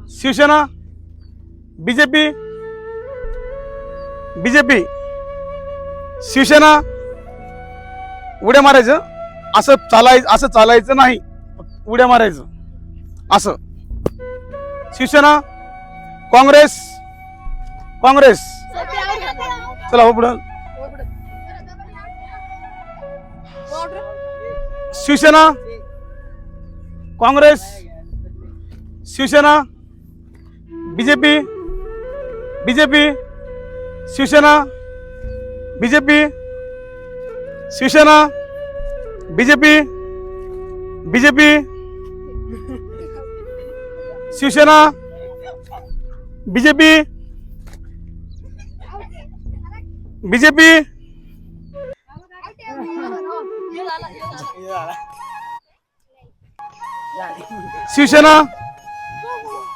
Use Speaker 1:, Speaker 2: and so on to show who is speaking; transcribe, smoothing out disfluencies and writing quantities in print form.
Speaker 1: Shiv Sena BJP BJP Shiv Sena उड्या मारायचं असं चालायचं नाही उड्या मारायचं असं शिवसेना काँग्रेस काँग्रेस चला हो पुढं Shiv Sena Congress Shiv Sena BJP BJP Shiv Sena BJP Shiv Sena BJP BJP Shiv Sena BJP BJP Shiv Sena